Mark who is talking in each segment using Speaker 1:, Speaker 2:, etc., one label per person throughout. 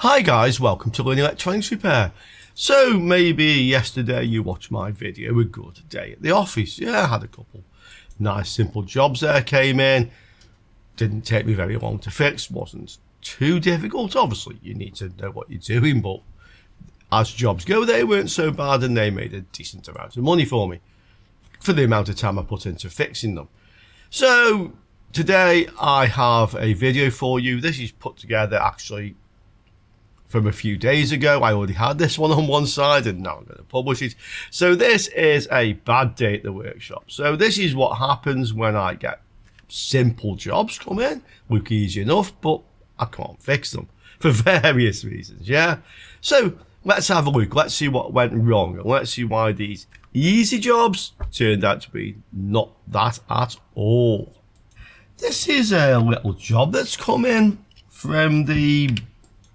Speaker 1: Hi guys, welcome to Learning Electronics Repair. So maybe yesterday you watched my video, a good day at the office. Yeah, I had a couple nice simple jobs there, came in. Didn't take me very long to fix, wasn't too difficult. Obviously you need to know what you're doing, but as jobs go, they weren't so bad and they made a decent amount of money for me for the amount of time I put into fixing them. So today I have a video for you. This is put together actually from a few days ago. I already had this one on one side and now I'm going to publish it. So this is a bad day at the workshop. So this is what happens when I get simple jobs come in, look easy enough, but I can't fix them for various reasons, yeah? So let's have a look. Let's see what went wrong and let's see why these easy jobs turned out to be not that at all. This is a little job that's come in from the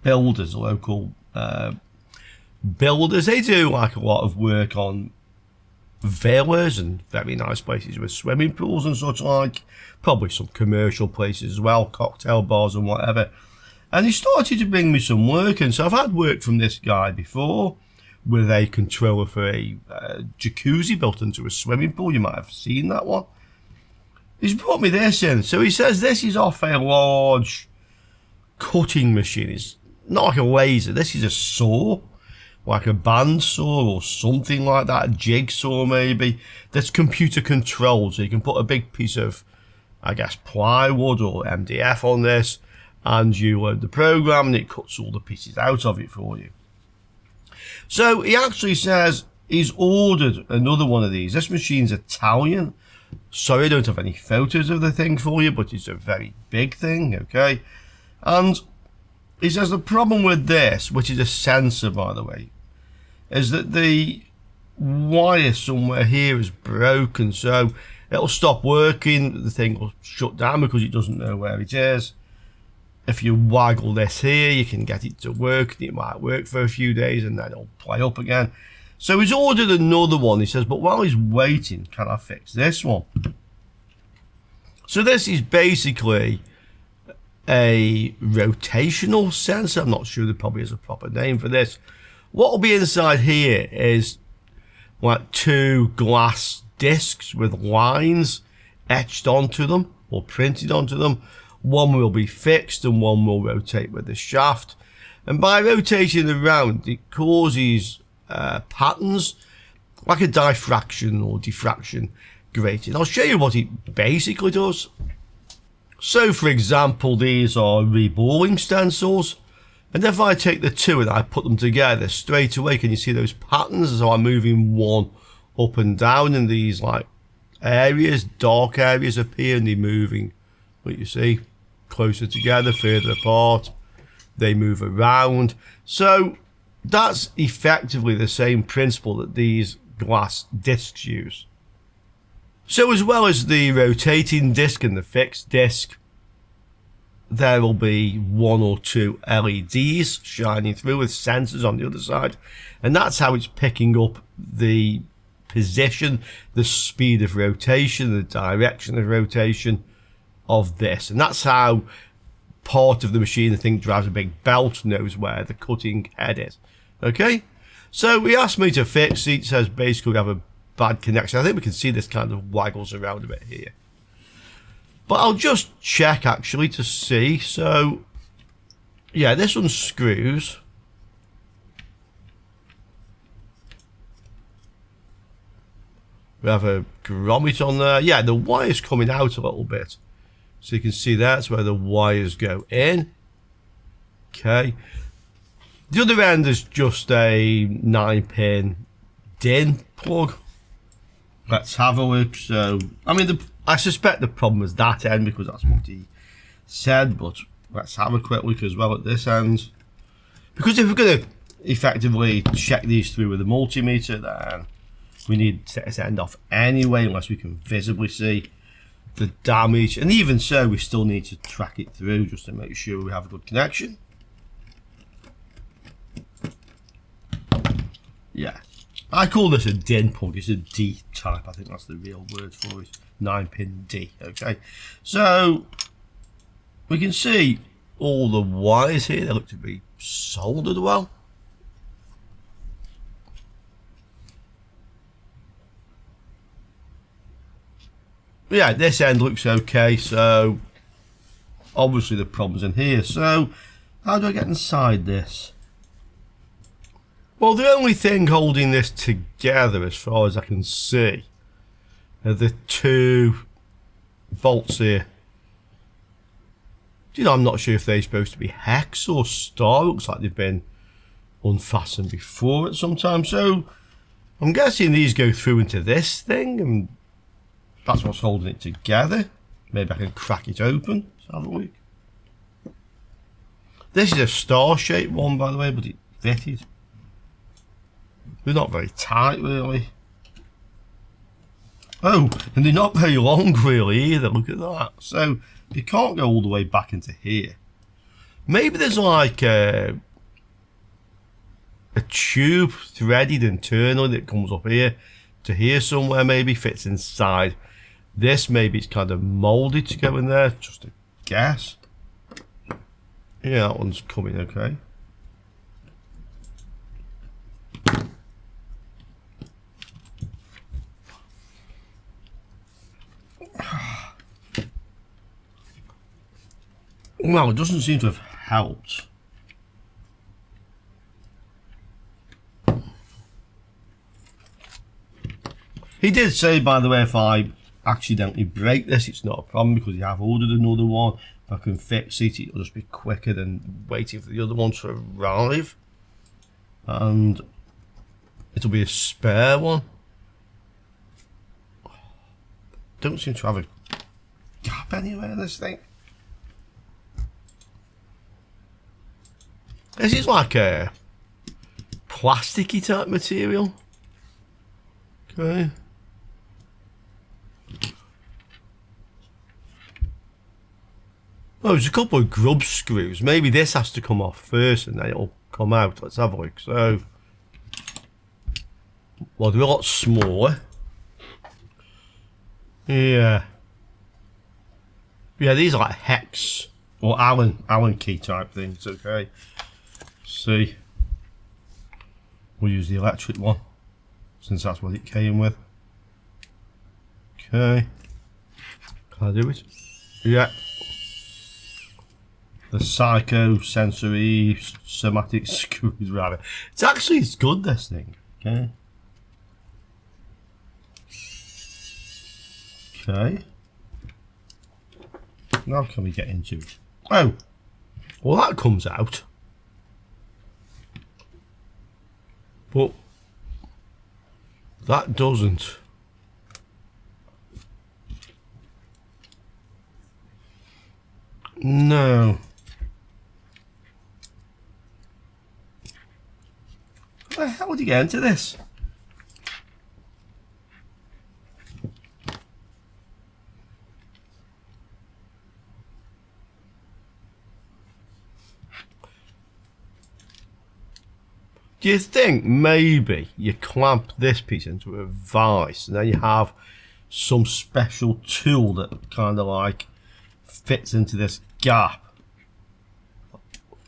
Speaker 1: builders, local builders. They do like a lot of work on villas and very nice places with swimming pools and such like, probably some commercial places as well, cocktail bars and whatever. And he started to bring me some work, and so I've had work from this guy before with a controller for a jacuzzi built into a swimming pool. You might have seen that one. He's brought me this in. So he says this is off a large cutting machine. It's not like a laser, this is a saw, like a bandsaw or something like that, a jigsaw maybe, that's computer controlled, so you can put a big piece of, I guess, plywood or MDF on this, and you load the program and it cuts all the pieces out of it for you. So he actually says he's ordered another one of these. This machine's Italian. Sorry, I don't have any photos of the thing for you, but it's a very big thing, okay? And he says the problem with this, which is a sensor by the way, is that the wire somewhere here is broken, so it'll stop working, the thing will shut down because it doesn't know where it is. If you waggle this here, you can get it to work, it might work for a few days and then it'll play up again. So he's ordered another one, he says, but while he's waiting, can I fix this one? So this is basically a rotational sensor. I'm not sure there probably is a proper name for this. What will be inside here is like two glass discs with lines etched onto them or printed onto them. One will be fixed and one will rotate with the shaft, and by rotating around it causes patterns like a diffraction or diffraction grating. I'll show you what it basically does. So for example, these are reballing stencils, and if I take the two and I put them together straight away, can you see those patterns? So I'm moving one up and down in these like areas, dark areas appear, and they're moving, what you see, closer together, further apart, they move around. So that's effectively the same principle that these glass discs use. So as well as the rotating disc and the fixed disc, there will be one or two LEDs shining through with sensors on the other side, and that's how it's picking up the position, the speed of rotation, the direction of rotation of this, and that's how part of the machine, I think, drives a big belt, knows where the cutting head is. Okay, so he asked me to fix it. Says basically we have a bad connection. I think we can see this kind of waggles around a bit here, but I'll just check actually to see. So yeah, this unscrews. We have a grommet on there. Yeah, the wire's coming out a little bit, so you can see that's where the wires go in. Okay, the other end is just a 9-pin DIN plug. Let's have a look. So I mean, I suspect the problem was that end because that's what he said, but let's have a quick look as well at this end, because if we're going to effectively check these through with a multimeter, then we need to set this end off anyway, unless we can visibly see the damage, and even so we still need to track it through just to make sure we have a good connection. Yeah, I call this a DIN plug. It's a D type, I think that's the real word for it, 9-pin D. Okay, so we can see all the wires here, they look to be soldered well. Yeah, this end looks okay, so obviously the problem's in here. So how do I get inside this? Well, the only thing holding this together, as far as I can see, are the two bolts here. You know, I'm not sure if they're supposed to be hex or star. Looks like they've been unfastened before at some time. So I'm guessing these go through into this thing, and that's what's holding it together. Maybe I can crack it open. Let's have a look. This is a star-shaped one, by the way, but it fitted. They're not very tight, really. Oh, and they're not very long, really, either. Look at that. So you can't go all the way back into here. Maybe there's like a tube threaded internally that comes up here to here somewhere, maybe fits inside this. Maybe it's kind of molded to go in there, just a guess. Yeah, that one's coming okay. Well, it doesn't seem to have helped. He did say, by the way, if I accidentally break this, it's not a problem because you have ordered another one. If I can fix it, it'll just be quicker than waiting for the other one to arrive. And it'll be a spare one. Don't seem to have a gap anywhere in this thing. This is like a plasticky type material. Okay. Oh, there's a couple of grub screws. Maybe this has to come off first and then it'll come out. Let's have a look. So, well, they're a lot smaller. Yeah. Yeah, these are like hex or Allen key type things. Okay. See, we'll use the electric one since that's what it came with. Okay, can I do it? Yeah. The psychosensory somatic screwdriver. It's good, this thing. Okay. Okay. Now can we get into it? Oh, well, that comes out. But that doesn't. No. How the hell would you get into this? Do you think maybe you clamp this piece into a vise and then you have some special tool that kind of like fits into this gap?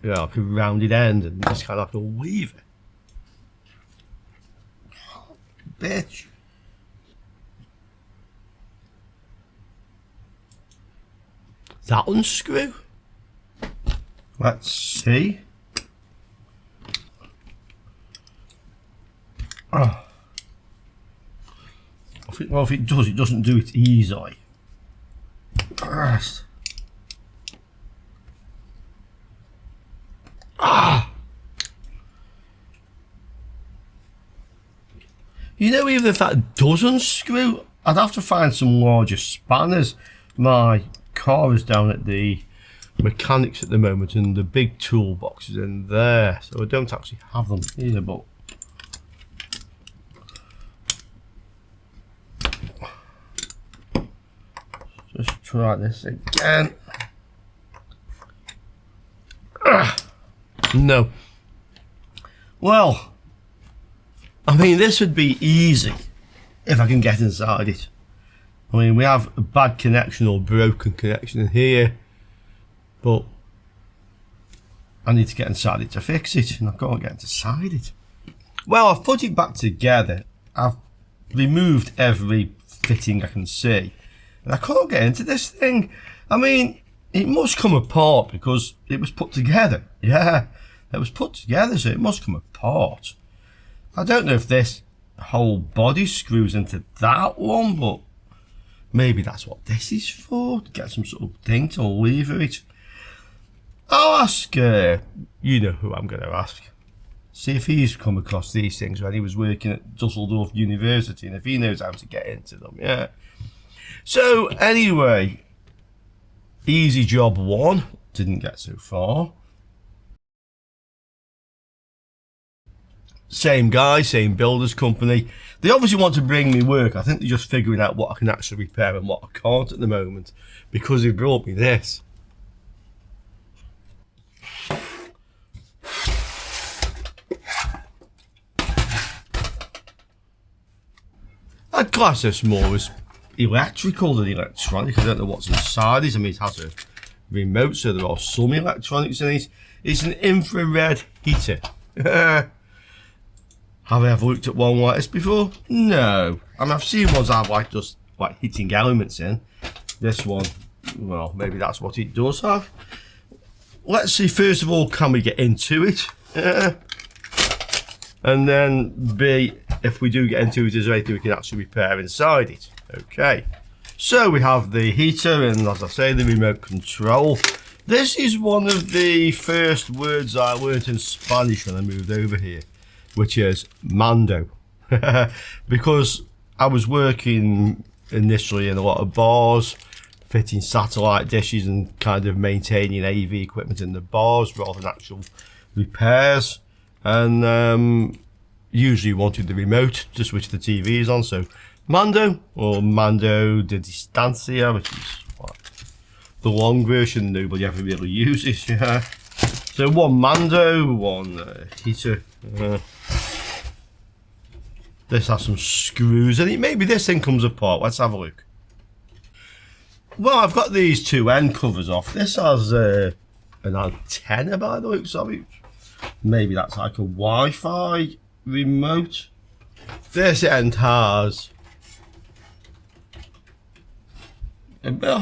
Speaker 1: Yeah, like a rounded end and just kind of like a weave it. Oh, bitch. That unscrew? Let's see. Oh. Well, if it does, it doesn't do it easily. Christ. Ah! You know, even if that doesn't screw, I'd have to find some larger spanners. My car is down at the mechanics at the moment and the big toolbox is in there, so I don't actually have them either, but just try this again. No. Well, I mean, this would be easy if I can get inside it. I mean, we have a bad connection or broken connection in here, but I need to get inside it to fix it, and I can't get inside it. Well, I've put it back together. I've removed every fitting I can see, and I can't get into this thing. I mean, it must come apart because it was put together. Yeah, it was put together, so it must come apart. I don't know if this whole body screws into that one, but maybe that's what this is for, to get some sort of thing to lever it. I'll ask, you know who I'm going to ask. See if he's come across these things when he was working at Dusseldorf University, and if he knows how to get into them, yeah. So, anyway, easy job one, didn't get so far. Same guy, same builders company. They obviously want to bring me work. I think they're just figuring out what I can actually repair and what I can't at the moment, because they brought me this. I'd class this more as electrical than electronic. I don't know what's inside it. I mean, it has a remote, so there are some electronics in it. It's an infrared heater. Have I ever looked at one like this before? No. I mean, I've seen ones that have like just like heating elements in. This one, well, maybe that's what it does have. Let's see, first of all, can we get into it? And then B, if we do get into it, is there anything we can actually repair inside it? Okay. So we have the heater and, as I say, the remote control. This is one of the first words I learned in Spanish when I moved over here, which is mando. Because I was working initially in a lot of bars, fitting satellite dishes and kind of maintaining AV equipment in the bars rather than actual repairs. And usually wanted the remote to switch the TVs on. So mando, or mando de distancia, which is what, the long version nobody ever really uses. Yeah. So one mando, one heater. This has some screws in it. Maybe this thing comes apart. Let's have a look. Well, I've got these two end covers off. This has an antenna by the looks of it. Maybe that's like a Wi-Fi remote. This end has a bit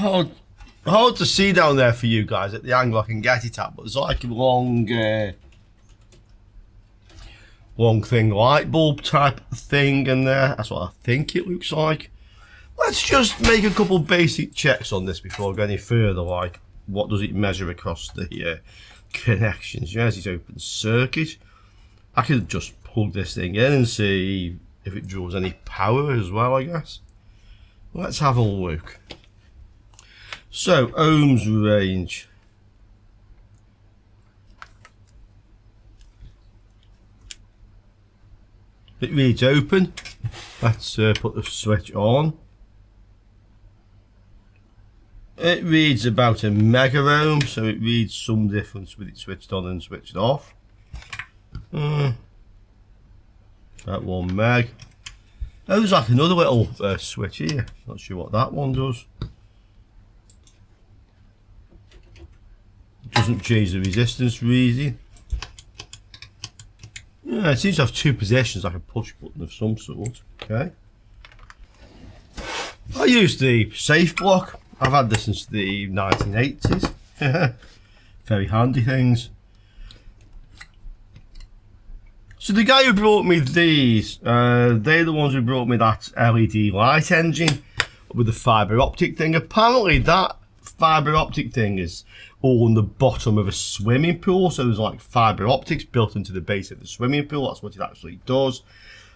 Speaker 1: hard to see down there for you guys at the angle I can get it at, but there's like a long thing, light bulb type thing in there. That's what I think it looks like. Let's just make a couple basic checks on this before I go any further, like what does it measure across the connections. Yes, it's open circuit. I could just plug this thing in and see if it draws any power as well, I guess. Let's have a look. So, ohms range. It reads open. Let's put the switch on. It reads about a mega ohm, so it reads some difference with it switched on and switched off. About 1 meg. Oh, there's like another little switch here. Not sure what that one does. It doesn't change the resistance reading. Yeah, it seems to have two positions, like a push button of some sort. Okay. I use the safe block. I've had this since the 1980s. Very handy things. So the guy who brought me these, they're the ones who brought me that LED light engine with the fibre optic thing. Apparently that fibre optic thing is all on the bottom of a swimming pool, so there's like fibre optics built into the base of the swimming pool. That's what it actually does.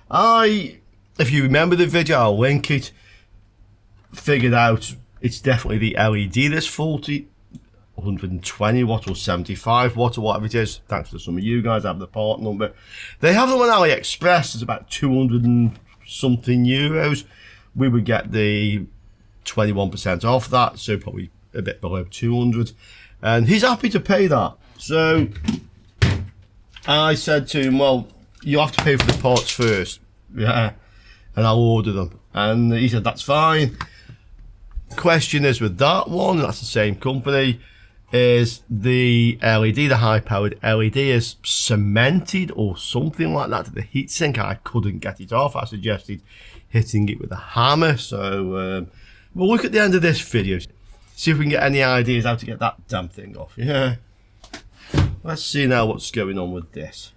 Speaker 1: If you remember the video, I'll link it, figured out it's definitely the LED that's faulty. 120 watt or 75 watt or whatever it is. Thanks to some of you guys, I have the part number. They have them on AliExpress. It's about 200 and something euros. We would get the 21% off that, so probably a bit below 200. And he's happy to pay that. So I said to him, well, you have to pay for the parts first. Yeah. And I'll order them. And he said, that's fine. Question is with that one, that's the same company. is the LED, the high powered LED is cemented or something like that to the heatsink. I couldn't get it off. I suggested hitting it with a hammer. So we'll look at the end of this video, see if we can get any ideas how to get that damn thing off. Yeah. Let's see now what's going on with this.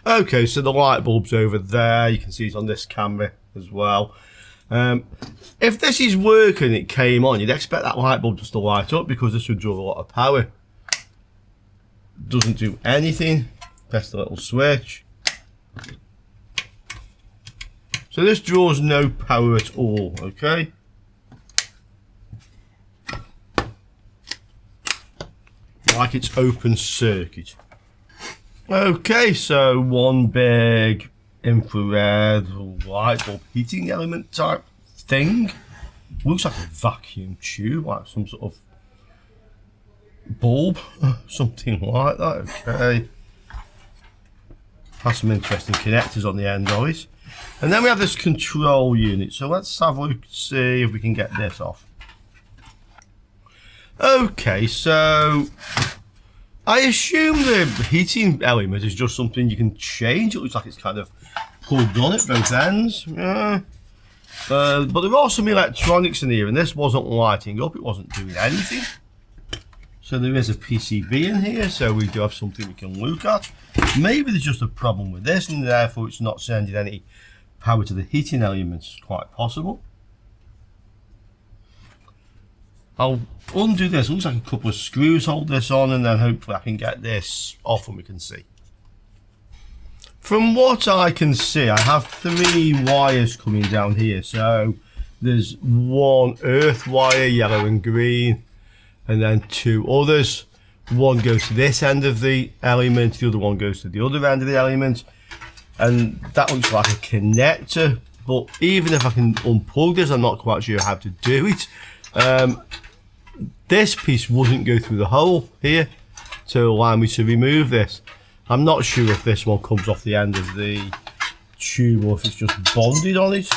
Speaker 1: Okay, so the light bulb's over there. You can see it's on this camera as well. If this is working, it came on, you'd expect that light bulb just to light up because this would draw a lot of power. Doesn't do anything. Press the little switch. So this draws no power at all, okay? Like it's open circuit. Okay, so one big infrared light bulb heating element type thing. Looks like a vacuum tube, like some sort of bulb, something like that. Okay. Has some interesting connectors on the end of it. And then we have this control unit. So let's have a look, see if we can get this off. Okay, so I assume the heating element is just something you can change. It looks like it's kind of plugged on at both ends. Yeah. But there are some electronics in here, and this wasn't lighting up. It wasn't doing anything. So there is a PCB in here, so we do have something we can look at. Maybe there's just a problem with this, and therefore it's not sending any power to the heating elements. It's quite possible. I'll undo this. It looks like a couple of screws hold this on, and then hopefully I can get this off and we can see. From what I can see, I have 3 wires coming down here. So there's one earth wire, yellow and green, and then 2 others. One goes to this end of the element, the other one goes to the other end of the element. And that looks like a connector, but even if I can unplug this, I'm not quite sure how to do it. This piece wouldn't go through the hole here to allow me to remove this. I'm not sure if this one comes off the end of the tube or if it's just bonded on it.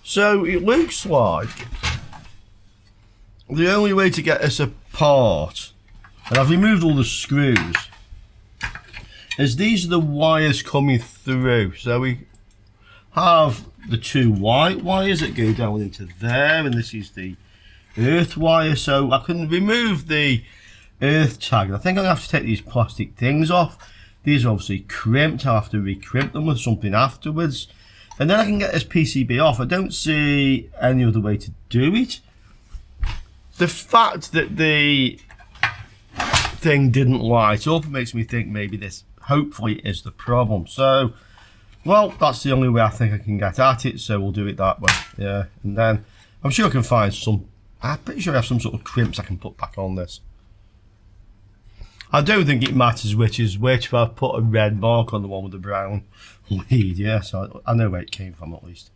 Speaker 1: So it looks like the only way to get this apart, and I've removed all the screws, is these are the wires coming through. So we have the 2 white wires that go down into there, and this is the earth wire. So I can remove the earth tag. I think I'm going to have to take these plastic things off. These are obviously crimped. I'll have to re-crimp them with something afterwards. And then I can get this PCB off. I don't see any other way to do it. The fact that the thing didn't light up makes me think maybe this hopefully is the problem. So, well, that's the only way I think I can get at it. So we'll do it that way. Yeah, and then I'm sure I can find some. I'm pretty sure I have some sort of crimps I can put back on this. I don't think it matters which is which, but I've put a red mark on the one with the brown lead, yeah, so I know where it came from at least.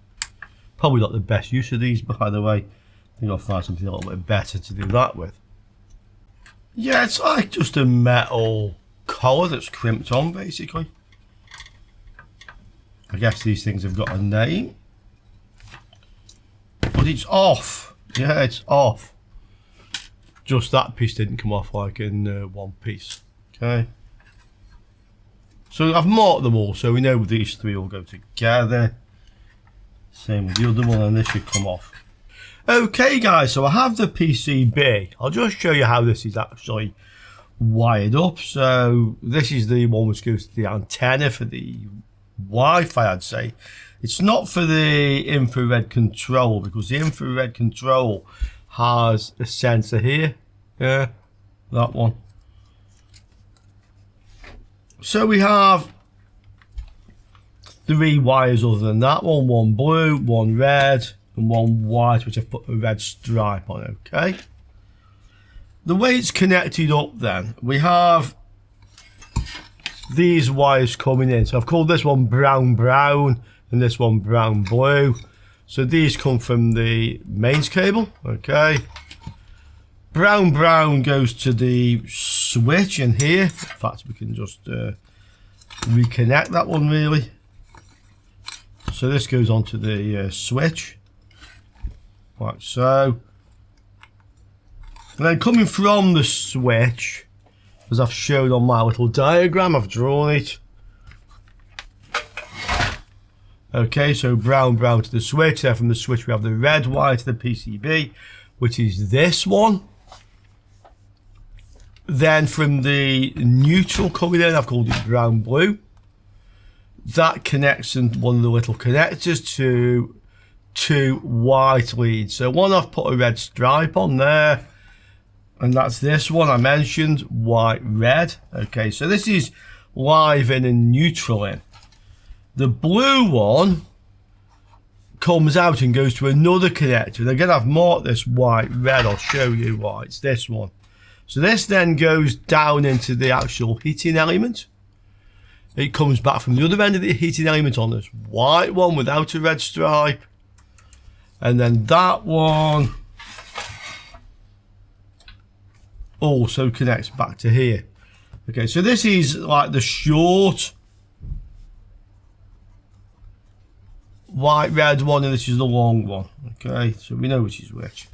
Speaker 1: Probably not the best use of these, by the way. I think I'll find something a little bit better to do that with. Yeah, it's like just a metal collar that's crimped on, basically. I guess these things have got a name. But it's off. Yeah, it's off. Just that piece didn't come off like in one piece. Okay. So I've marked them all, so we know these 3 will go together. Same with the other one, and this should come off. Okay, guys, so I have the PCB. I'll just show you how this is actually wired up. So this is the one which goes to the antenna for the Wi-Fi, I'd say. It's not for the infrared control, because the infrared control has a sensor here. Yeah, that one. So we have 3 wires other than that one. 1 blue, 1 red, and 1 white, which I've put a red stripe on, okay? The way it's connected up then, we have these wires coming in. So I've called this one brown brown and this one brown blue. So these come from the mains cable, okay? Brown brown goes to the switch in here. In fact, we can just reconnect that one really. So this goes onto the switch, like so. And then coming from the switch, as I've shown on my little diagram, I've drawn it. Okay, so brown to the switch. Then from the switch we have the red wire to the PCB, which is this one. Then from the neutral coming in, I've called it brown blue. That connects in one of the little connectors to two white leads. So one I've put a red stripe on there, and that's this one I mentioned, white red. Okay, so this is live in and neutral in. The blue one comes out and goes to another connector. And again, I've marked this white red. I'll show you why. It's this one. So this then goes down into the actual heating element. It comes back from the other end of the heating element on this white one without a red stripe. And then that one also connects back to here. Okay, so this is like the short white red one, and this is the long one. Okay, so we know which is which.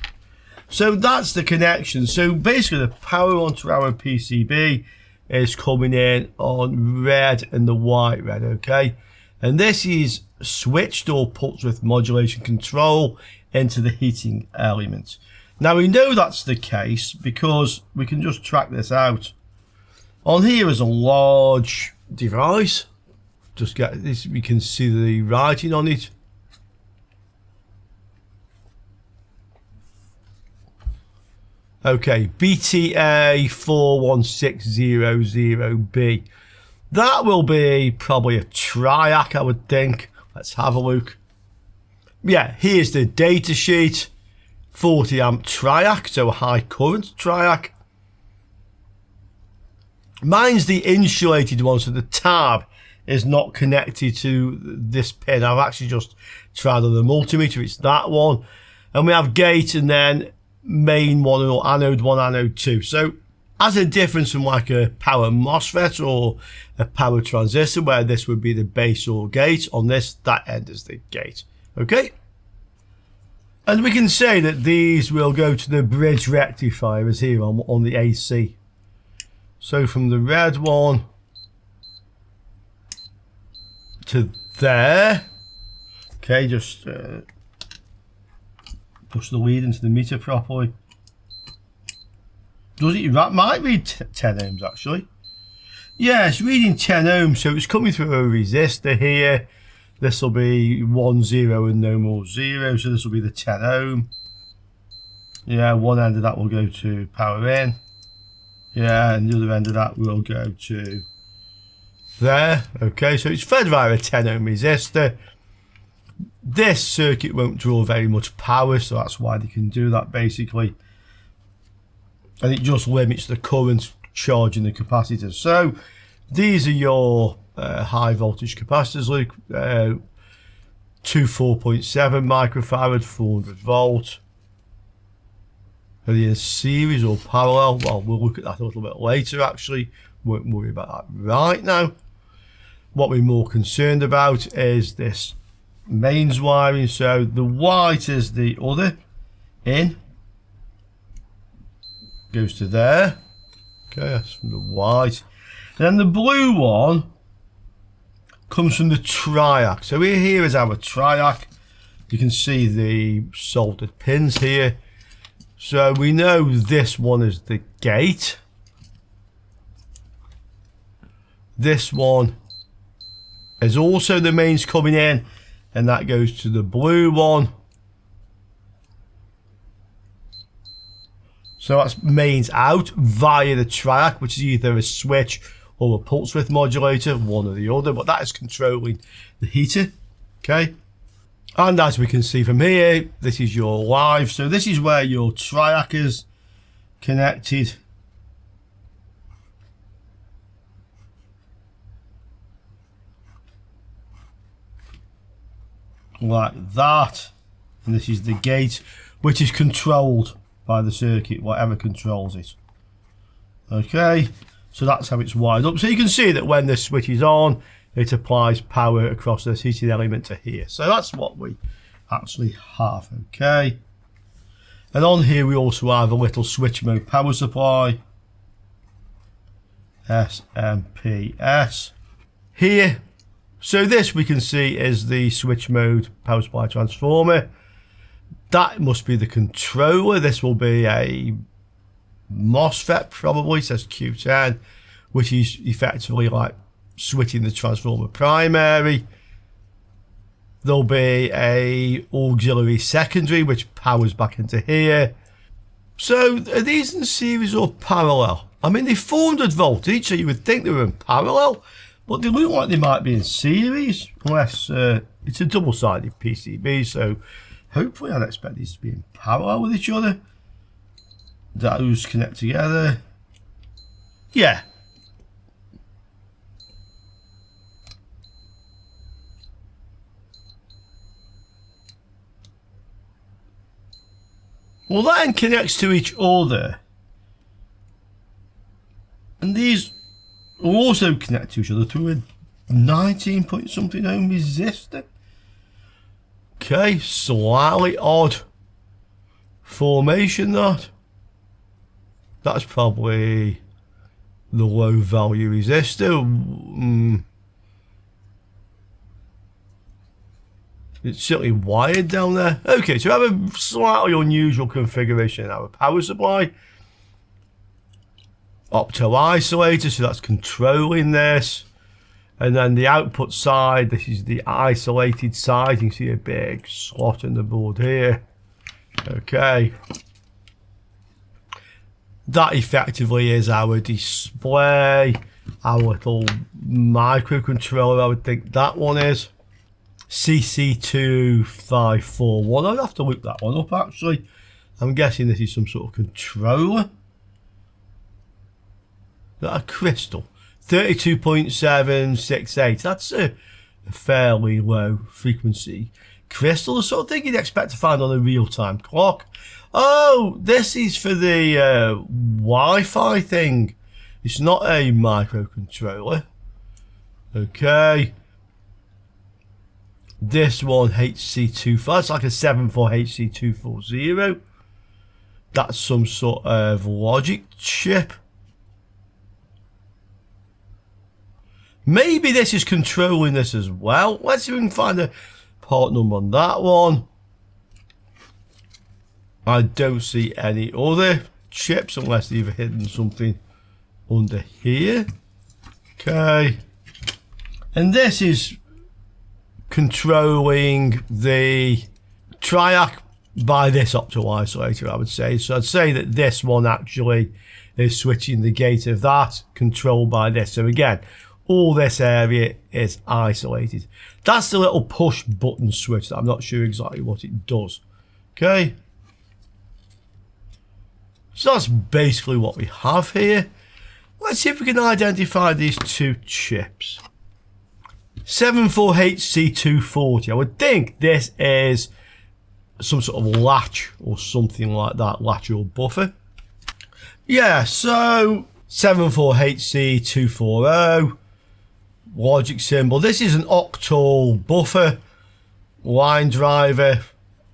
Speaker 1: So that's the connection. So basically the power onto our PCB is coming in on red and the white red. Okay, and this is switched or pulse width modulation control into the heating element. Now we know that's the case because we can just track this out. On here is a large device. Just get this, we can see the writing on it. Okay, BTA41600B. That will be probably a triac, I would think. Let's have a look. Yeah, here's the data sheet. 40 amp triac, so a high current triac. Mine's the insulated one, so the tab is not connected to this pin. I've actually just tried on the multimeter. It's that one. And we have gate and then main one or anode 1, anode 2. So as a difference from like a power MOSFET or a power transistor, where this would be the base or gate, on this, that end is the gate. Okay? And we can say that these will go to the bridge rectifiers here on the AC. So from the red one to there. Okay, just push the lead into the meter properly. Does it? That might read 10 ohms actually. Yeah, it's reading 10 ohms, so it's coming through a resistor here. This will be 1 0 and no more 0, so this will be the 10 ohm. Yeah, one end of that will go to power in. Yeah, and the other end of that will go to there. Okay, so it's fed via a 10 ohm resistor. This circuit won't draw very much power, so that's why they can do that basically. And it just limits the current charging the capacitors. So these are your high voltage capacitors, Luke. 2 4.7 microfarad, 400 volt. Are they in series or parallel? Well, we'll look at that a little bit later actually. Won't worry about that right now. What we're more concerned about is this mains wiring. So the white is the other in. Goes to there. Okay, that's from the white. And then the blue one comes from the triac. So here is our triac. You can see the soldered pins here. So we know this one is the gate. This one is also the mains coming in, and that goes to the blue one. So that's mains out via the triac, which is either a switch or a pulse width modulator, one or the other, but that is controlling the heater. Okay. And as we can see from here, this is your live. So this is where your triac is connected. Like that. And this is the gate, which is controlled by the circuit, whatever controls it. Okay, so that's how it's wired up. So you can see that when this switch is on, it applies power across this heating element to here. So that's what we actually have. Okay, And on here we also have a little switch mode power supply, SMPS here. So this we can see is the switch mode power supply transformer. That must be the controller. This will be a MOSFET probably, it says Q10, which is effectively like switching the transformer primary. There'll be a auxiliary secondary which powers back into here. So are these in series or parallel? I mean, they're 400 voltage, so you would think they were in parallel, but they look like they might be in series, unless it's a double-sided PCB, so hopefully I'd expect these to be in parallel with each other. Those connect together. Yeah. Well, that then connects to each other. And these will also connect to each other through a 19 point something ohm resistor. Okay, slightly odd formation that. That's probably the low value resistor. It's certainly wired down there. Okay, so we have a slightly unusual configuration in our power supply. Opto isolator, so that's controlling this. And then the output side, this is the isolated side. You can see a big slot in the board here. Okay. That effectively is our display, our little microcontroller, I would think that one is. CC2541. I'd have to look that one up actually. I'm guessing this is some sort of controller. Is that a crystal? 32.768. That's a fairly low frequency crystal. The sort of thing you'd expect to find on a real-time clock. Oh, this is for the Wi-Fi thing. It's not a microcontroller. Okay. This one, HC25, it's like a 74HC240. That's some sort of logic chip. Maybe this is controlling this as well. Let's see if we can find a part number on that one. I don't see any other chips unless they've hidden something under here. Okay. And this is controlling the triac by this opto isolator, I would say. So I'd say that this one actually is switching the gate of that, controlled by this. So again, all this area is isolated. That's the little push button switch that I'm not sure exactly what it does. Okay. So that's basically what we have here. Let's see if we can identify these two chips. 74HC240. I would think this is some sort of latch or something like that, latch or buffer. Yeah, so 74HC240, logic symbol. This is an octal buffer line driver.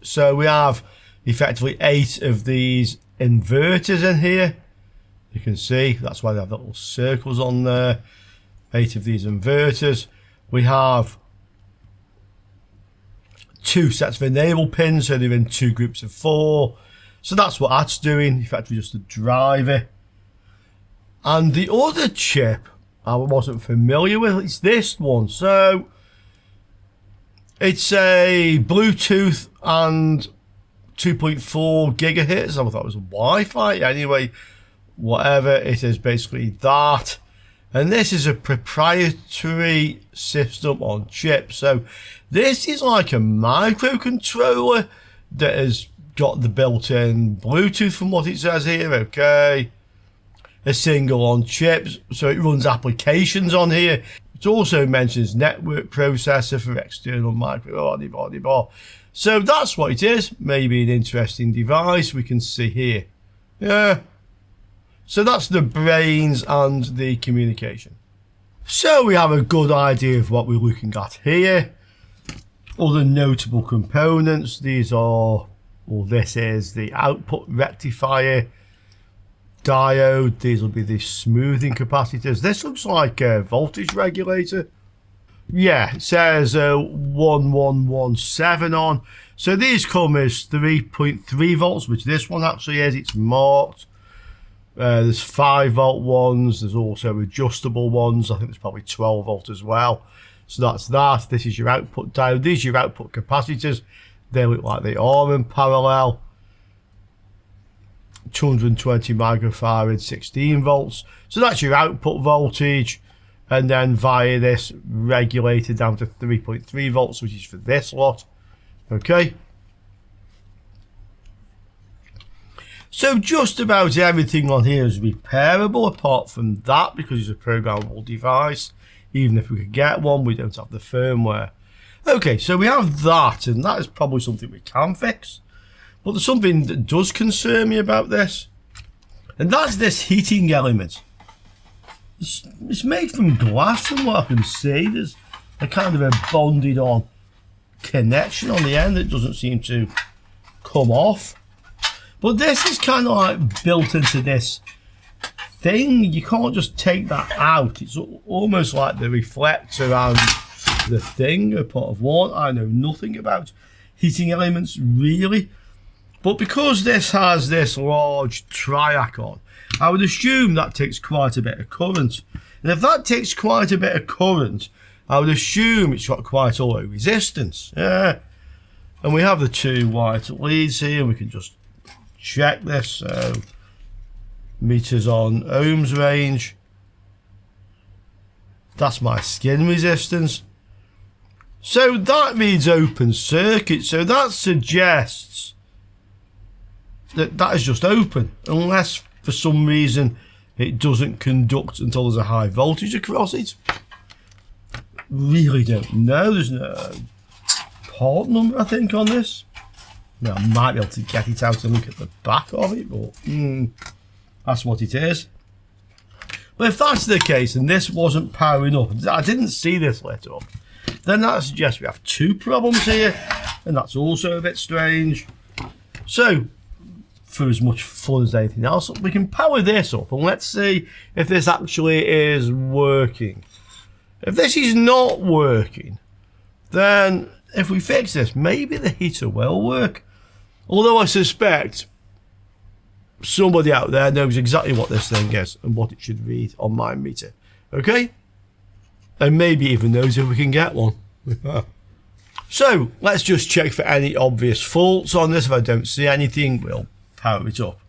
Speaker 1: So we have effectively 8 of these inverters in here. You can see that's why they have little circles on there. 8 of these inverters. We have 2 sets of enable pins, so they're in 2 groups of 4. So that's what that's doing, effectively just a driver. And the other chip I wasn't familiar with, it's this one. So it's a Bluetooth and 2.4 gigahertz. I thought it was a Wi-Fi. Anyway, whatever, it is basically that. And this is a proprietary system on chip. So this is like a microcontroller that has got the built-in Bluetooth from what it says here. Okay. A single on chips. So it runs applications on here. It also mentions network processor for external micro. Blah. So that's what it is. Maybe an interesting device we can see here. Yeah. So that's the brains and the communication. So we have a good idea of what we're looking at here. Other notable components. These are Well, this is the output rectifier diode. These will be the smoothing capacitors. This looks like a voltage regulator. Yeah, it says 1117 on. So these come as 3.3 volts, which this one actually is. It's marked. There's 5 volt ones. There's also adjustable ones. I think there's probably 12 volt as well. So that's that. This is your output diode. These are your output capacitors. They look like they are in parallel. 220 microfarad, 16 volts. So that's your output voltage. And then via this regulator down to 3.3 volts, which is for this lot. Okay. So just about everything on here is repairable apart from that, because it's a programmable device. Even if we could get one, we don't have the firmware. Okay, so we have that, and that is probably something we can fix. But there's something that does concern me about this, and that's this heating element. It's made from glass from what I can see. There's a kind of a bonded on connection on the end that doesn't seem to come off. But this is kind of like built into this thing. You can't just take that out. It's almost like the reflector around the thing, a pot of water. I know nothing about heating elements really. But because this has this large triac on, I would assume that takes quite a bit of current. And if that takes quite a bit of current, I would assume it's got quite a low resistance. Yeah. And we have the 2 white leads here, and we can just check this. So meters on ohms range. That's my skin resistance. So that reads open circuit. So that suggests that is just open, unless for some reason it doesn't conduct until there's a high voltage across it. Really don't know. There's no part number, I think, on this. Now, I might be able to get it out and look at the back of it, but that's what it is. But if that's the case and this wasn't powering up, I didn't see this lit up, then that suggests we have 2 problems here, and that's also a bit strange. So for as much fun as anything else, we can power this up and let's see if this actually is working. If this is not working, then if we fix this, maybe the heater will work. Although I suspect somebody out there knows exactly what this thing is and what it should read on my meter. Okay? And maybe even knows if we can get one. So let's just check for any obvious faults on this. If I don't see anything, we'll power it up.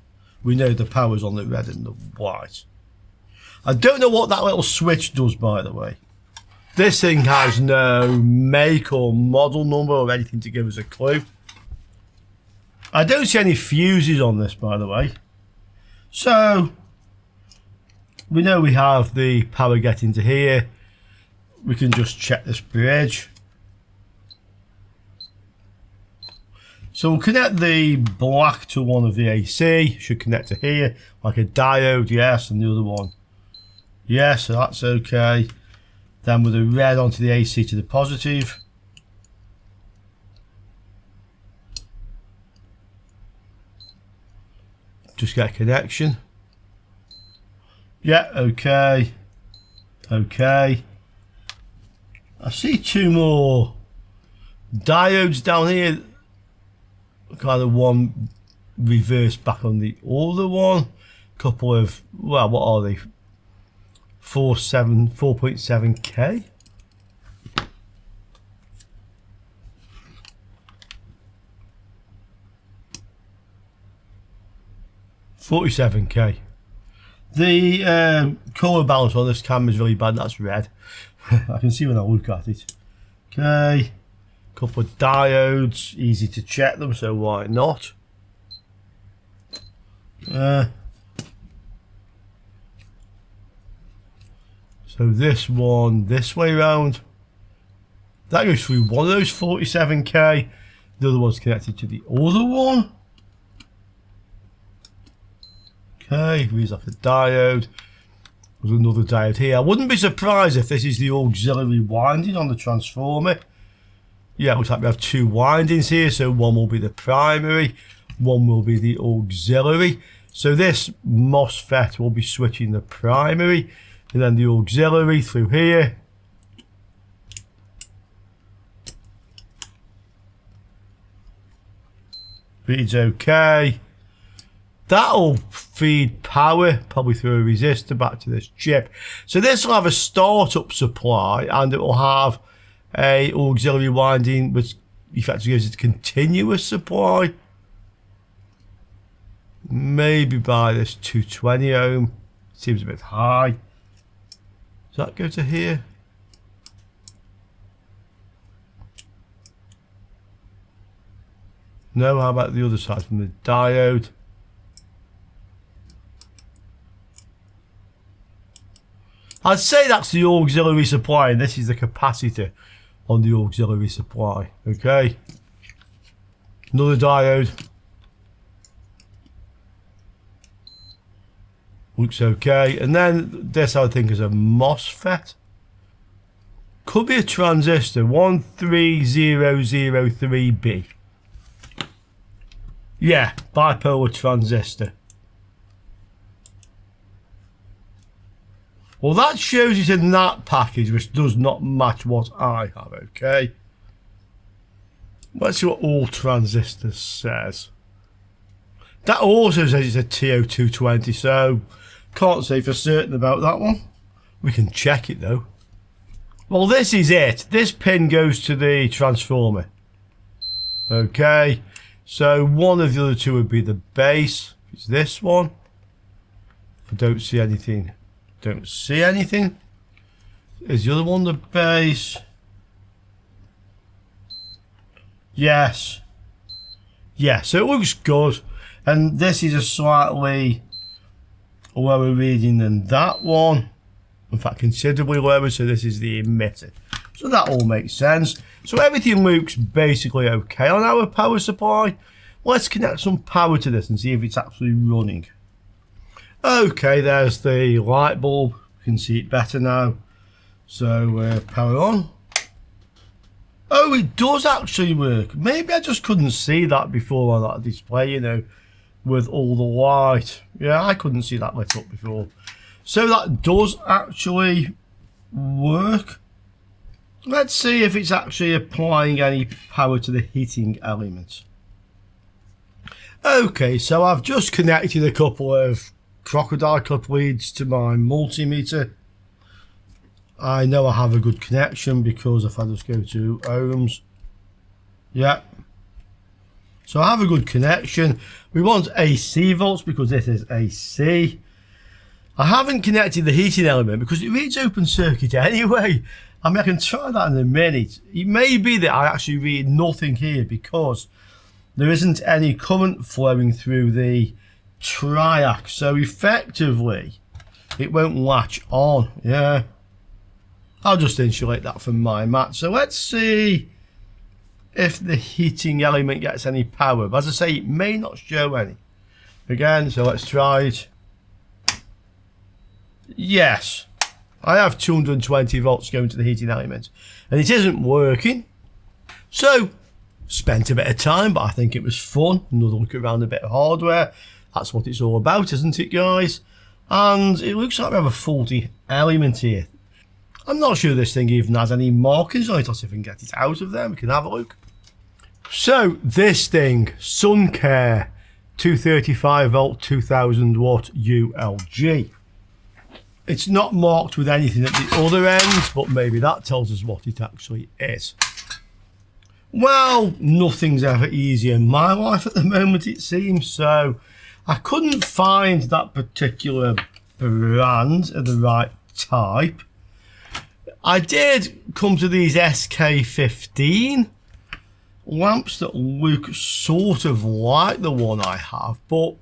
Speaker 1: We know the power's on the red and the white. I don't know what that little switch does, by the way. This thing has no make or model number or anything to give us a clue. I don't see any fuses on this, by the way. So we know we have the power getting to here. We can just check this bridge. So we'll connect the black to one of the AC. Should connect to here, like a diode, yes, and the other one, yes, so that's okay. Then with the red onto the AC to the positive. Just get a connection. Yeah, okay. Okay. I see 2 more diodes down here. Kind of one reversed back on the other one. Couple of, well, what are they? 4.7K. $47K. The colour balance on this camera is really bad. That's red. I can see when I look at it. Okay. Couple of diodes. Easy to check them, so why not? So this one this way round. That goes through one of those 47K. The other one's connected to the other one. Okay, reads like a diode. There's another diode here. I wouldn't be surprised if this is the auxiliary winding on the transformer. Yeah, it looks like we have two windings here. So one will be the primary, one will be the auxiliary. So this MOSFET will be switching the primary and then the auxiliary through here. Reads okay. That'll feed power probably through a resistor back to this chip. So this will have a startup supply and it will have a auxiliary winding which effectively gives it a continuous supply. Maybe by this 220 ohm. Seems a bit high. Does that go to here? No, how about the other side from the diode? I'd say that's the auxiliary supply and this is the capacitor on the auxiliary supply. Okay. Another diode. Looks okay. And then this I would think is a MOSFET. Could be a transistor. 13003B. Yeah, bipolar transistor. Well, that shows it in that package, which does not match what I have, okay? Let's see what all transistors says. That also says it's a TO220, so can't say for certain about that one. We can check it though. Well, this is it. This pin goes to the transformer. Okay, so one of the other two would be the base. It's this one. I don't see anything. Don't see anything. Is the other one the base? Yes. Yeah, so it looks good. And this is a slightly lower reading than that one. In fact, considerably lower, so this is the emitter. So that all makes sense. So everything looks basically okay on our power supply. Let's connect some power to this and see if it's actually running. Okay, there's the light bulb. You can see it better now. So power on. Oh, it does actually work. Maybe I just couldn't see that before on that display, you know, with all the light. Yeah, I couldn't see that lit up before. So that does actually work. Let's see if it's actually applying any power to the heating element. Okay, so I've just connected a couple of crocodile clip leads to my multimeter. I know I have a good connection because if I just go to ohms, yeah, so I have a good connection. We want AC volts because this is AC. I haven't connected the heating element because it reads open circuit anyway. I mean, I can try that in a minute. It may be that I actually read nothing here because there isn't any current flowing through the triac, so effectively it won't latch on. Yeah, I'll just insulate that from my mat. So let's see if the heating element gets any power. But as I say, it may not show any. Again, so let's try it. Yes, I have 220 volts going to the heating element and it isn't working. So spent a bit of time, but I think it was fun. Another look around a bit of hardware. That's what it's all about, isn't it, guys? And it looks like we have a faulty element here. I'm not sure this thing even has any markings on it. Let's see if we can get it out of there. We can have a look. So this thing, SunCare 235 volt 2000 watt ULG. It's not marked with anything at the other end, but maybe that tells us what it actually is. Well, nothing's ever easy in my life at the moment, it seems. So I couldn't find that particular brand of the right type. I did come to these SK15 lamps that look sort of like the one I have, but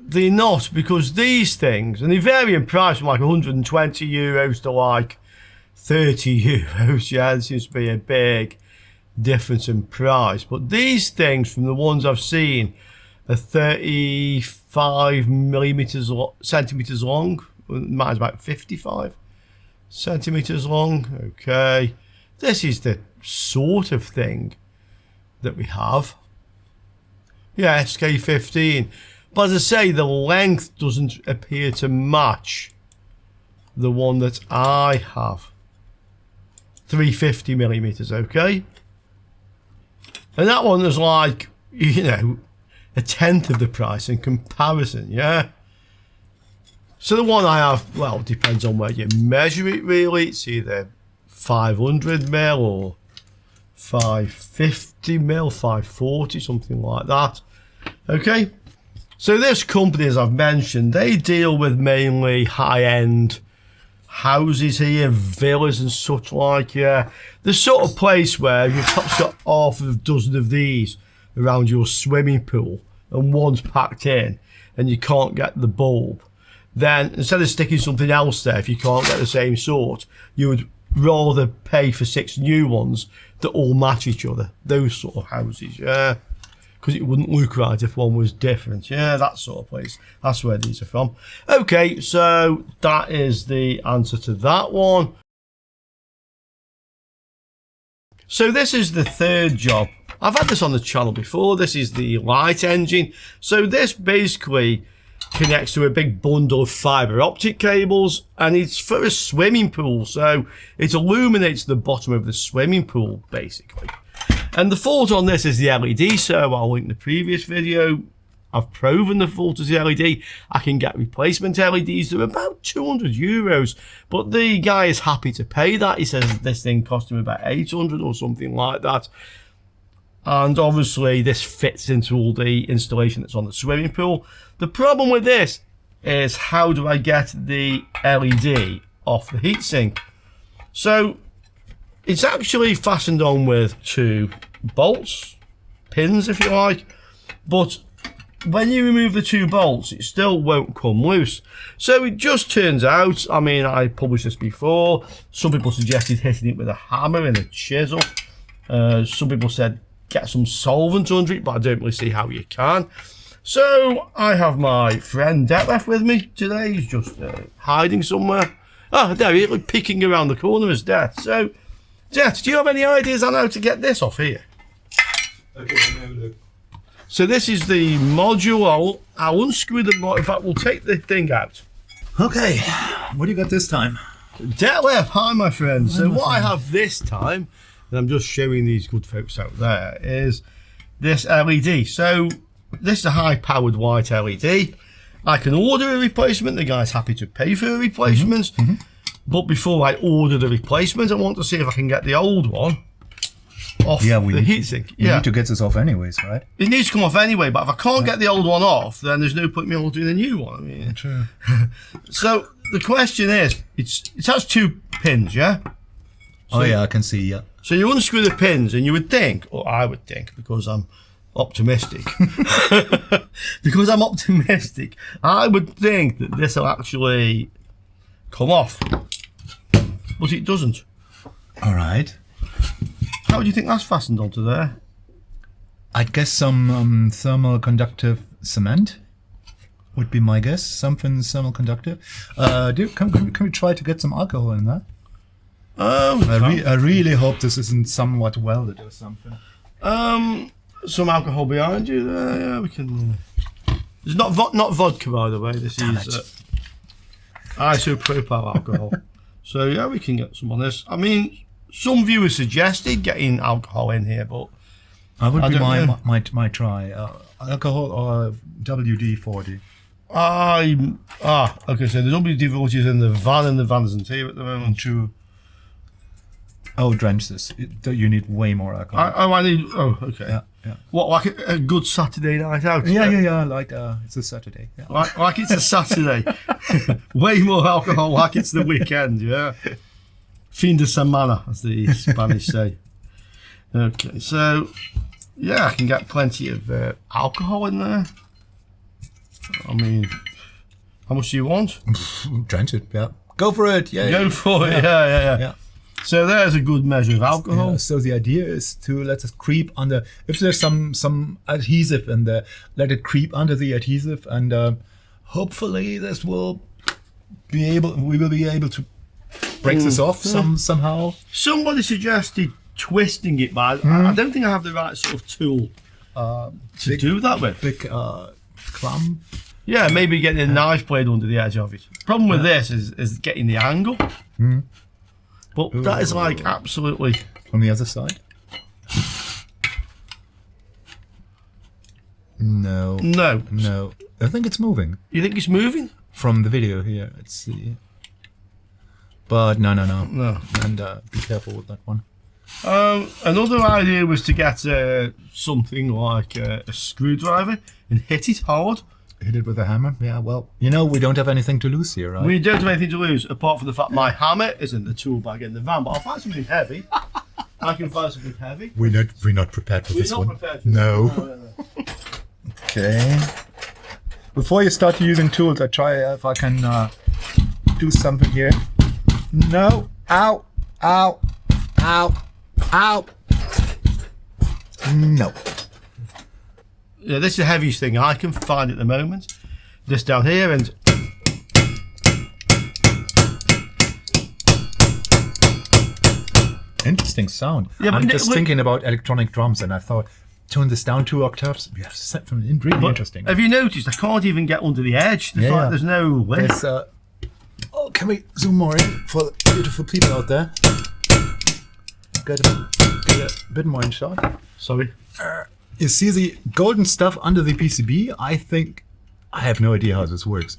Speaker 1: they're not, because these things, and they vary in price from like 120 euros to like 30 euros. Yeah, there seems to be a big difference in price, but these things from the ones I've seen are 35 centimeters long. Mine's about 55 centimeters long. Okay, this is the sort of thing that we have. Yeah, SK15. But as I say, the length doesn't appear to match the one that I have. 350 millimeters, okay? And that one is like, you know, a tenth of the price in comparison, yeah? So the one I have, well, depends on where you measure it really. It's either 500 mil or 550 mil, 540, something like that. Okay? So this company, as I've mentioned, they deal with mainly high-end houses here, villas and such like, yeah. The sort of place where you've perhaps got half a dozen of these around your swimming pool and one's packed in and you can't get the bulb, then instead of sticking something else there, if you can't get the same sort, you would rather pay for 6 new ones that all match each other. Those sort of houses, yeah. Because it wouldn't look right if one was different. Yeah, that sort of place. That's where these are from. Okay, so that is the answer to that one. So this is the third job. I've had this on the channel before. This is the light engine. So this basically connects to a big bundle of fibre optic cables, and it's for a swimming pool. So it illuminates the bottom of the swimming pool, basically. And the fault on this is the LED, so I'll link the previous video. I've proven the fault is the LED. I can get replacement LEDs. They're about €200, but the guy is happy to pay that. He says this thing cost him about 800 or something like that. And obviously this fits into all the installation that's on the swimming pool. The problem with this is, how do I get the LED off the heatsink? So it's actually fastened on with 2 bolts, pins if you like, but when you remove the 2 bolts, it still won't come loose. So it just turns out, I mean, I published this before, some people suggested hitting it with a hammer and a chisel. Some people said get some solvent under it, but I don't really see how you can. So I have my friend Detlef with me today. He's just hiding somewhere. Oh, there he is, peeking around the corner as Det. So, Det, do you have any ideas on how to get this off here?
Speaker 2: Okay, let me have a look.
Speaker 1: So this is the module. I'll unscrew the module. In fact, we'll take the thing out.
Speaker 2: Okay, what do you got this time?
Speaker 1: Detlef, hi my friend. So what I have this time, and I'm just showing these good folks out there, is this LED. So this is a high-powered white LED. I can order a replacement. The guy's happy to pay for a replacement. But before I order the replacement, I want to see if I can get the old one off the heatsink.
Speaker 2: You need to get this off anyways, right?
Speaker 1: It needs to come off anyway, but if I can't get the old one off, then there's no point in me ordering a new one. I mean,
Speaker 2: True.
Speaker 1: So the question is, it has 2 pins, yeah? So,
Speaker 2: oh yeah, I can see, yeah.
Speaker 1: So you unscrew the pins and you would think, or I would think, because I'm optimistic, I would think that this will actually come off, but it doesn't.
Speaker 2: All right.
Speaker 1: How do you think that's fastened onto there?
Speaker 2: I'd guess some thermal conductive cement would be my guess. Something thermal conductive. Can we try to get some alcohol in that? I really hope this isn't somewhat welded or something.
Speaker 1: Some alcohol behind you there. Yeah, we can. It's not vodka, by the way. This is isopropyl alcohol. So yeah, we can get some on this. I mean, some viewers suggested getting alcohol in here, but
Speaker 2: I would be my try. Alcohol or WD-40.
Speaker 1: Okay. So the WD-40 is in the van, and the van isn't here at the moment.
Speaker 2: True. Oh, drench this. You need way more alcohol.
Speaker 1: I need. Oh, okay.
Speaker 2: Yeah.
Speaker 1: What, like a good Saturday night out?
Speaker 2: Yeah. Like it's a Saturday. Yeah.
Speaker 1: Like it's a Saturday. Way more alcohol, like it's the weekend. Yeah. Fin de semana, as the Spanish say. Okay, so yeah, I can get plenty of alcohol in there. I mean, how much do you want?
Speaker 2: Drench it. Yeah. Go for it. Yeah.
Speaker 1: Go for it. Yeah. So there's a good measure of alcohol.
Speaker 2: Yeah, so the idea is to let it creep under. If there's some adhesive in there, let it creep under the adhesive, and hopefully we will be able to breaks this off somehow.
Speaker 1: Somebody suggested twisting it, but I don't think I have the right sort of tool to do that with.
Speaker 2: Big clamp.
Speaker 1: Yeah, maybe getting a knife blade under the edge of it. Problem with this is getting the angle. But that is like absolutely...
Speaker 2: On the other side? No.
Speaker 1: No.
Speaker 2: No. I think it's moving.
Speaker 1: You think it's moving?
Speaker 2: From the video here, let's see. But no.
Speaker 1: No.
Speaker 2: And be careful with that one.
Speaker 1: Another idea was to get something like a screwdriver and hit it hard.
Speaker 2: Hit it with a hammer? Yeah, well, you know, we don't have anything to lose here, right?
Speaker 1: We don't have anything to lose, apart from the fact my hammer is in the tool bag in the van, but I'll find something heavy. I can find something heavy.
Speaker 2: We're not prepared for this one.
Speaker 1: Prepared for
Speaker 2: no.
Speaker 1: No.
Speaker 2: Okay. Before you start using tools, I try if I can do something here. No. Ow. Ow. Ow. Ow. No.
Speaker 1: Yeah, this is the heaviest thing I can find at the moment. This down here and...
Speaker 2: Interesting sound. Yeah, I'm just thinking about electronic drums and I thought, tune this down 2 octaves. We have set from really interesting.
Speaker 1: Have you noticed I can't even get under the edge? There's no lift.
Speaker 2: Oh, can we zoom more in for the beautiful people out there? Get a bit more in shot.
Speaker 1: Sorry.
Speaker 2: You see the golden stuff under the PCB? I think I have no idea how this works.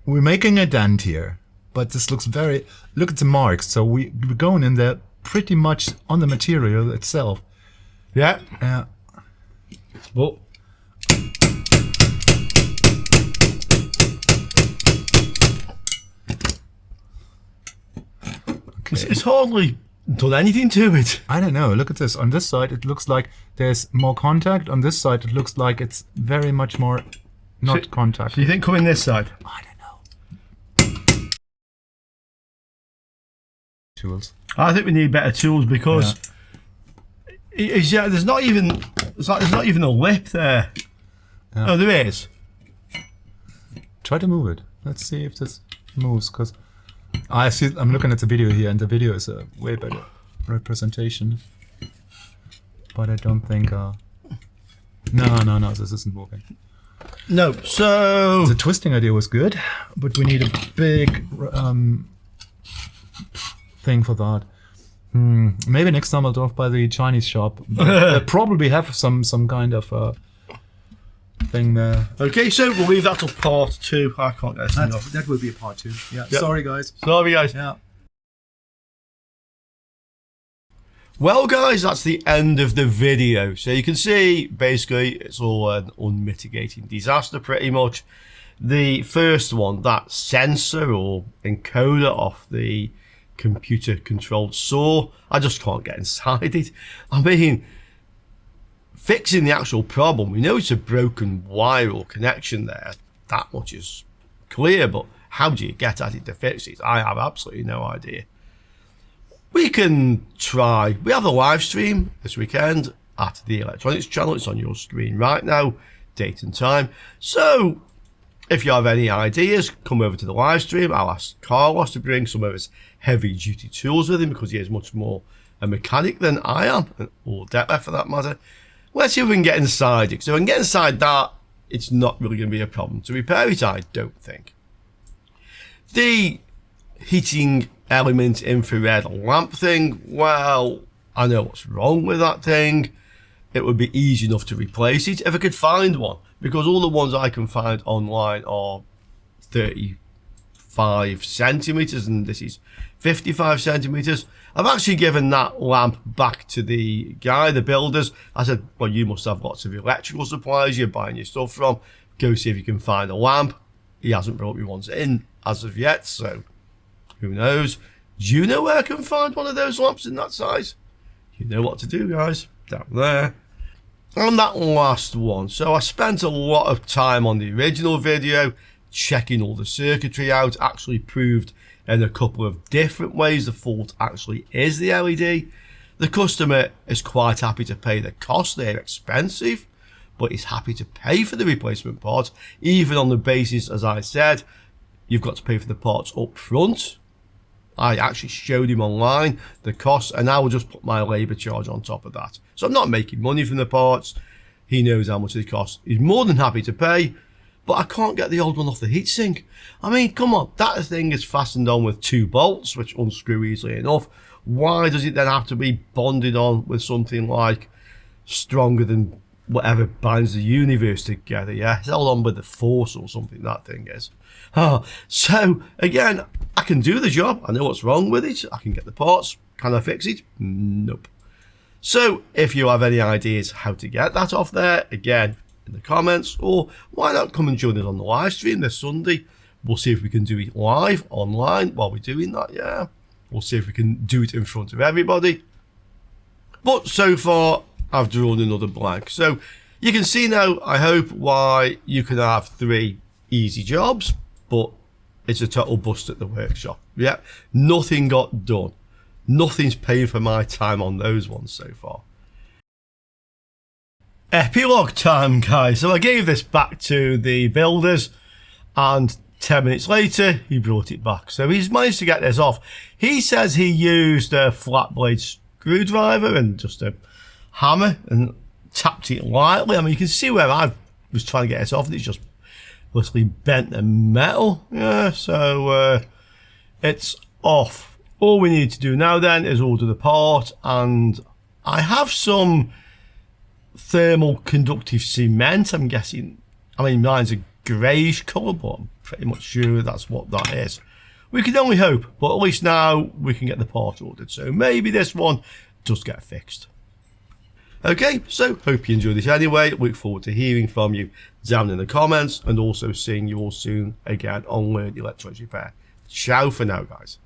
Speaker 2: We're making a dent here, but this looks very... Look at the marks. So we're going in there pretty much on the material itself.
Speaker 1: Yeah.
Speaker 2: Yeah.
Speaker 1: Well. Okay. It's hardly done anything to it.
Speaker 2: I don't know. Look at this. On this side, it looks like there's more contact. On this side, it looks like it's very much more not contact.
Speaker 1: Do you think coming this side?
Speaker 2: I don't know. Tools.
Speaker 1: I think we need better tools because there's not even a lip there. Yeah. Oh, there is.
Speaker 2: Try to move it. Let's see if this moves because. I see. I'm looking at the video here, and the video is a way better representation. But I don't think. No. This isn't moving.
Speaker 1: No. So
Speaker 2: the twisting idea was good, but we need a big thing for that. Maybe next time I'll drop by the Chinese shop. They probably have some kind of thing there.
Speaker 1: Okay, so we'll leave that till part 2. I can't get this enough.
Speaker 2: That will be a part 2. Yeah.
Speaker 1: Yep.
Speaker 2: Sorry guys.
Speaker 1: Yeah. Well guys, that's the end of the video. So you can see basically it's all an unmitigated disaster pretty much. The first one, that sensor or encoder off the computer controlled saw, I just can't get inside it. I mean, fixing the actual problem, we know it's a broken wire or connection there, that much is clear, but how do you get at it to fix it? I have absolutely no idea. We can try, we have a live stream this weekend at the electronics channel, it's on your screen right now, date and time. So if you have any ideas, come over to the live stream. I'll ask Carlos to bring some of his heavy duty tools with him because he is much more a mechanic than I am, or Detlef for that matter. Let's see if we can get inside it. So if we can get inside that, it's not really going to be a problem. To repair it, I don't think. The heating element infrared lamp thing, well, I know what's wrong with that thing. It would be easy enough to replace it if I could find one, because all the ones I can find online are 35 centimeters and this is 55 centimeters. I've actually given that lamp back to the guy, the builders. I said, well, you must have lots of electrical suppliers you're buying your stuff from. Go see if you can find a lamp. He hasn't brought me ones in as of yet, so who knows? Do you know where I can find one of those lamps in that size? You know what to do, guys. Down there. On that last one, so I spent a lot of time on the original video checking all the circuitry out, actually proved in a couple of different ways the fault actually is the LED. The customer is quite happy to pay the cost, they're expensive, but he's happy to pay for the replacement parts, even on the basis, as I said, you've got to pay for the parts up front. I actually showed him online the cost, and I will just put my labour charge on top of that. So I'm not making money from the parts. He knows how much they cost. He's more than happy to pay, but I can't get the old one off the heatsink. I mean, come on, that thing is fastened on with 2 bolts, which unscrew easily enough. Why does it then have to be bonded on with something like stronger than whatever binds the universe together? Yeah, it's held on with the force or something, that thing is. So again, I can do the job. I know what's wrong with it. I can get the parts. Can I fix it? Nope. So if you have any ideas how to get that off there, again, in the comments, or why not come and join us on the live stream this Sunday. We'll see if we can do it live online while we're doing that. Yeah, we'll see if we can do it in front of everybody. But so far I've drawn another blank, so you can see now, I hope, why you can have 3 easy jobs, but it's a total bust at the workshop. Yeah, nothing got done. Nothing's paying for my time on those ones so far. Epilogue time, guys. So I gave this back to the builders, and 10 minutes later he brought it back. So he's managed to get this off. He says he used a flat blade screwdriver and just a hammer and tapped it lightly. I mean, you can see where I was trying to get it off, and it's just literally bent the metal. Yeah, so it's off. All we need to do now then is order the part, and I have some thermal conductive cement, I'm guessing. I mean, mine's a greyish colour, but I'm pretty much sure that's what that is. We can only hope, but at least now we can get the part ordered, so maybe this one does get fixed. Okay, so hope you enjoyed this anyway. Look forward to hearing from you down in the comments, and also seeing you all soon again on Learn Electronics Repair. Ciao for now, guys.